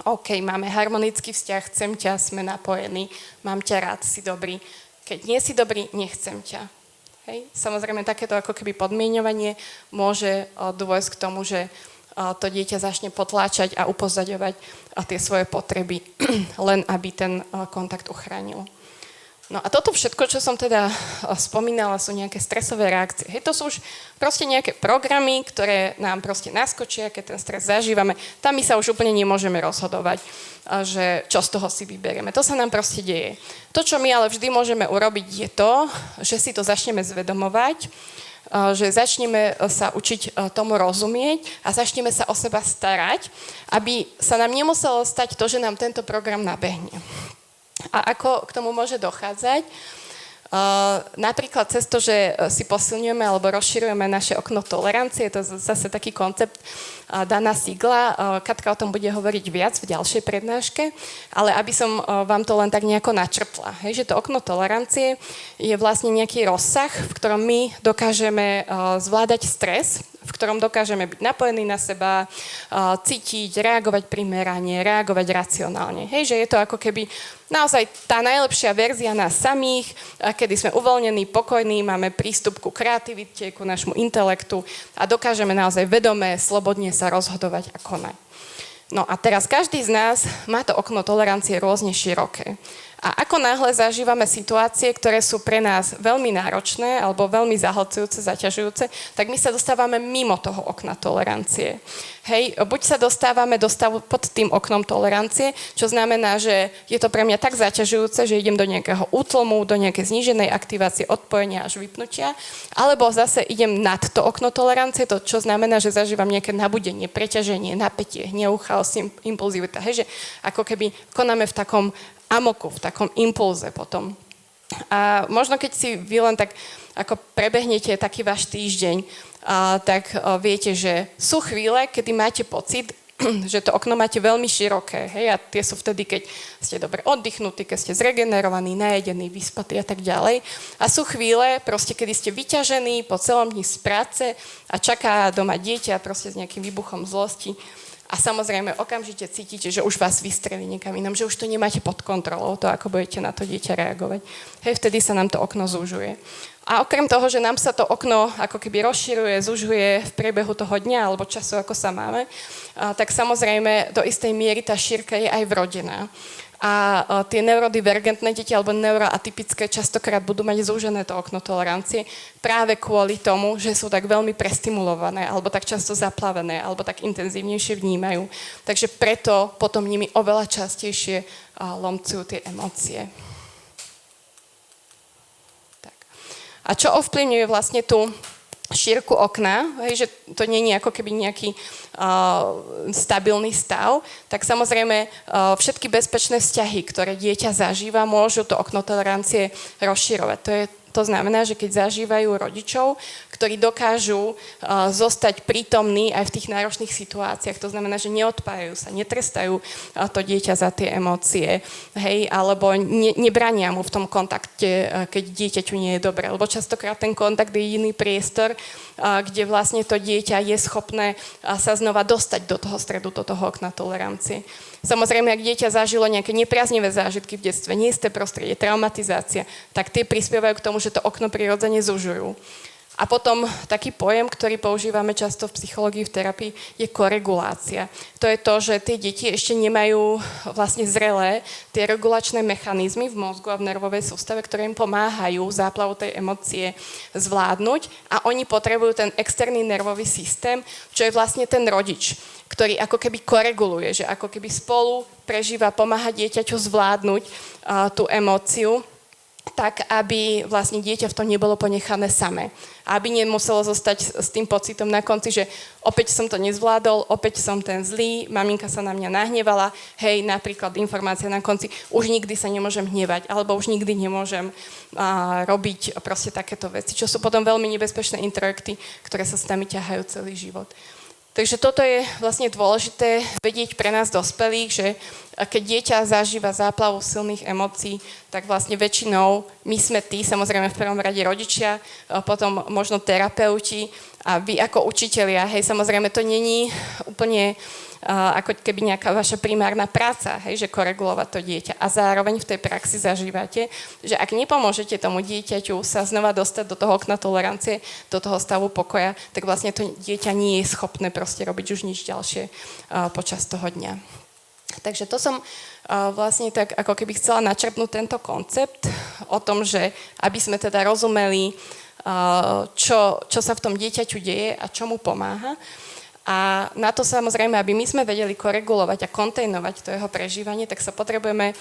OK, máme harmonický vzťah, chcem ťa, sme napojení, mám ťa rád, si dobrý. Keď nie si dobrý, nechcem ťa. Hej? Samozrejme, takéto ako keby podmieňovanie môže dôjsť k tomu, že to dieťa začne potláčať a upozaďovať tie svoje potreby, len aby ten kontakt uchránil. No a toto všetko, čo som teda spomínala, sú nejaké stresové reakcie. Hej, to sú už proste nejaké programy, ktoré nám proste naskočia, keď ten stres zažívame. Tam my sa už úplne nemôžeme rozhodovať, že čo z toho si vyberieme. To sa nám proste deje. To, čo my ale vždy môžeme urobiť, je to, že si to začneme zvedomovať, že začneme sa učiť tomu rozumieť a začneme sa o seba starať, aby sa nám nemuselo stať to, že nám tento program nabehne. A ako k tomu môže dochádzať? Napríklad cez to, že si posilňujeme alebo rozširujeme naše okno tolerancie, to je zase taký koncept Dana Siegla. Katka o tom bude hovoriť viac v ďalšej prednáške, ale aby som vám to len tak nejako načrtla. Hej, že to okno tolerancie je vlastne nejaký rozsah, v ktorom my dokážeme zvládať stres, v ktorom dokážeme byť napojení na seba, cítiť, reagovať primerane, reagovať racionálne. Hej, že je to ako keby naozaj tá najlepšia verzia nás samých, kedy sme uvoľnení, pokojní, máme prístup ku kreativite, ku našmu intelektu a dokážeme naozaj vedomé, slobodne sa rozhodovať a konať. No a teraz každý z nás má to okno tolerancie rôzne široké. A ako náhle zažívame situácie, ktoré sú pre nás veľmi náročné alebo veľmi zahlcujúce, zaťažujúce, tak my sa dostávame mimo toho okna tolerancie. Hej, buď sa dostávame do stavu pod tým oknom tolerancie, čo znamená, že je to pre mňa tak zaťažujúce, že idem do nejakého útlmu, do nejakej zníženej aktivácie odpojenia až vypnutia, alebo zase idem nad to okno tolerancie, to čo znamená, že zažívam nejaké nabudenie, preťaženie, napätie, hnev, chaos, impulzivita. Hej, že ako keby konáme v takom amoku, v takom impulze potom. A možno keď si vy len tak ako prebehnete taký váš týždeň, tak viete, že sú chvíle, kedy máte pocit, že to okno máte veľmi široké. Hej? A tie sú vtedy, keď ste dobre oddychnutí, keď ste zregenerovaní, najedení, vyspatí a tak ďalej. A sú chvíle, proste, kedy ste vyťažení po celom dni z práce a čaká doma dieťa proste s nejakým výbuchom zlosti. A samozrejme, okamžite cítite, že už vás vystrelí niekam inam, že už to nemáte pod kontrolou, to, ako budete na to dieťa reagovať. Hej, vtedy sa nám to okno zužuje. A okrem toho, že nám sa to okno ako keby rozširuje, zužuje v priebehu toho dňa alebo času, ako sa máme, tak samozrejme do istej miery tá šírka je aj vrodená. A tie neurodivergentné deti alebo neuroatypické častokrát budú mať zúžené to okno tolerancie práve kvôli tomu, že sú tak veľmi prestimulované alebo tak často zaplavené alebo tak intenzívnejšie vnímajú. Takže preto potom nimi oveľa častejšie lomcujú tie emócie. Tak. A čo ovplyvňuje vlastne tú šírku okna, hej, že to nie je ako keby nejaký stabilný stav, tak samozrejme všetky bezpečné vzťahy, ktoré dieťa zažíva, môžu to okno tolerancie rozširovať. To znamená, že keď zažívajú rodičov, ktorí dokážu zostať prítomní aj v tých náročných situáciách. To znamená, že neodpájajú sa, netrestajú to dieťa za tie emócie, hej, alebo nebrania mu v tom kontakte, keď dieťaťu nie je dobre. Lebo častokrát ten kontakt je jediný priestor, kde vlastne to dieťa je schopné sa znova dostať do toho stredu, do toho okna tolerancie. Samozrejme, ak dieťa zažilo nejaké nepriaznivé zážitky v detstve, neisté prostredie, traumatizácia, tak tie prispievajú k tomu, že to okno prirodzene zužujú. A potom taký pojem, ktorý používame často v psychológii, v terapii, je koregulácia. To je to, že tie deti ešte nemajú vlastne zrelé tie regulačné mechanizmy v mozgu a v nervovej sústave, ktoré im pomáhajú záplavu tej emócie zvládnuť a oni potrebujú ten externý nervový systém, čo je vlastne ten rodič, ktorý ako keby koreguluje, že ako keby spolu prežíva, pomáha dieťaťu zvládnuť tú emóciu, tak, aby vlastne dieťa v tom nebolo ponechané samé. Aby nemuselo zostať s tým pocitom na konci, že opäť som to nezvládol, opäť som ten zlý, maminka sa na mňa nahnevala, hej, napríklad informácia na konci, už nikdy sa nemôžem hnevať, alebo už nikdy nemôžem robiť proste takéto veci, čo sú potom veľmi nebezpečné introjekty, ktoré sa s nami ťahajú celý život. Takže toto je vlastne dôležité vedieť pre nás dospelých, že keď dieťa zažíva záplavu silných emócií, tak vlastne väčšinou my sme tí, samozrejme v prvom rade rodičia, potom možno terapeuti a vy ako učitelia, hej, samozrejme to není úplne ako keby nejaká vaša primárna práca, hej, že koregulovať to dieťa. A zároveň v tej praxi zažívate, že ak nepomôžete tomu dieťaťu sa znova dostať do toho okna tolerancie, do toho stavu pokoja, tak vlastne to dieťa nie je schopné proste robiť už nič ďalšie počas toho dňa. Takže to som vlastne tak ako keby chcela načrtnúť tento koncept o tom, že aby sme teda rozumeli, čo sa v tom dieťaťu deje a čo mu pomáha. A na to samozrejme, aby my sme vedeli koregulovať a kontejnovať to jeho prežívanie, tak sa potrebujeme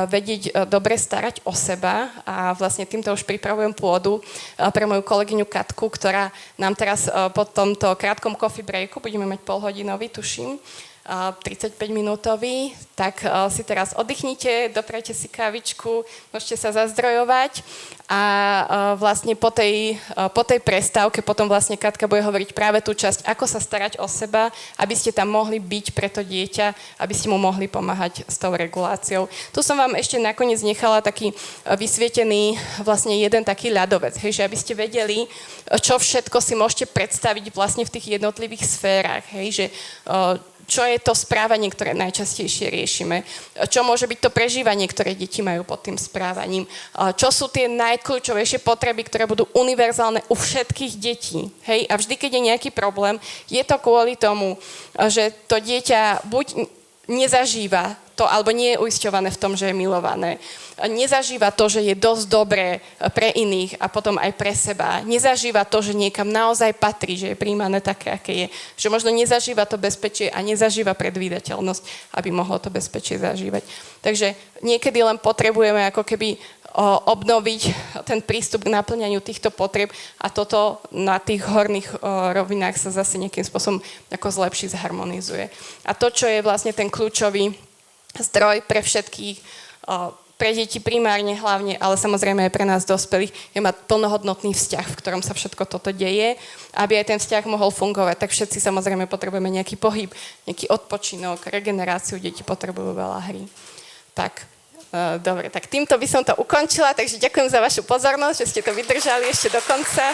vedieť dobre starať o seba a vlastne týmto už pripravujem pôdu pre moju kolegyňu Katku, ktorá nám teraz po tomto krátkom coffee breaku, budeme mať polhodinový, tuším, 35-minútový, tak si teraz oddychnite, doprajte si kávičku, môžete sa zazdrojovať a vlastne po tej prestávke potom vlastne Katka bude hovoriť práve tú časť, ako sa starať o seba, aby ste tam mohli byť pre to dieťa, aby ste mu mohli pomáhať s tou reguláciou. Tu som vám ešte nakoniec nechala taký vysvietený vlastne jeden taký ľadovec, hej, že aby ste vedeli, čo všetko si môžete predstaviť vlastne v tých jednotlivých sférach, hej, že čo je to správanie, ktoré najčastejšie riešime, čo môže byť to prežívanie, ktoré deti majú pod tým správaním, čo sú tie najkľúčovejšie potreby, ktoré budú univerzálne u všetkých detí. Hej? A vždy, keď je nejaký problém, je to kvôli tomu, že to dieťa buď nezažíva to, alebo nie je uisťované v tom, že je milované. Nezažíva to, že je dosť dobré pre iných a potom aj pre seba. Nezažíva to, že niekam naozaj patrí, že je príjmané také, aké je. Že možno nezažíva to bezpečie a nezažíva predvídateľnosť, aby mohlo to bezpečie zažívať. Takže niekedy len potrebujeme ako keby obnoviť ten prístup k naplňaniu týchto potrieb a toto na tých horných rovinách sa zase nejakým spôsobom ako zlepší, zharmonizuje. A to, čo je vlastne ten kľúčový zdroj pre všetkých, pre deti primárne hlavne, ale samozrejme aj pre nás dospelých, je mať plnohodnotný vzťah, v ktorom sa všetko toto deje. Aby aj ten vzťah mohol fungovať, tak všetci samozrejme potrebujeme nejaký pohyb, nejaký odpočinok, regeneráciu, deti potrebujú veľa hry. Tak, dobre, tak týmto by som to ukončila, takže ďakujem za vašu pozornosť, že ste to vydržali ešte do konca.